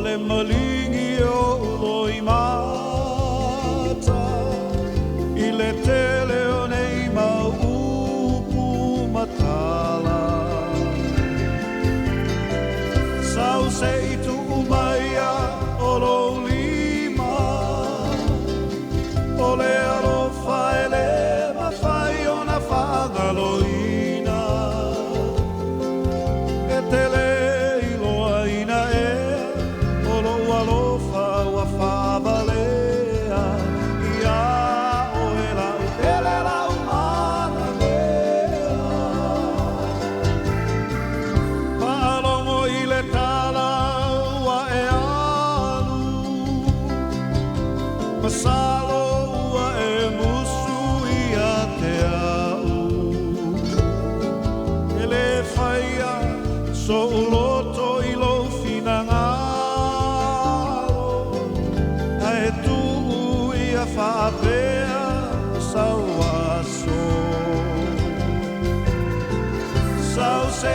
le malingi o loi mata I le tele o nei maupu matala Sau se I tu umaia o lo lima O le alofa e le mawhai o na whagaloina E te le iloa ina e O lo alofa ua whabalea Ia o e lau ele lau mana mea Paalongo I le tala ua e alu Masalo ua e musu ia te au Ele whaia so uloto I lo finangalo Ae tu ia whaapea sau aso Sau se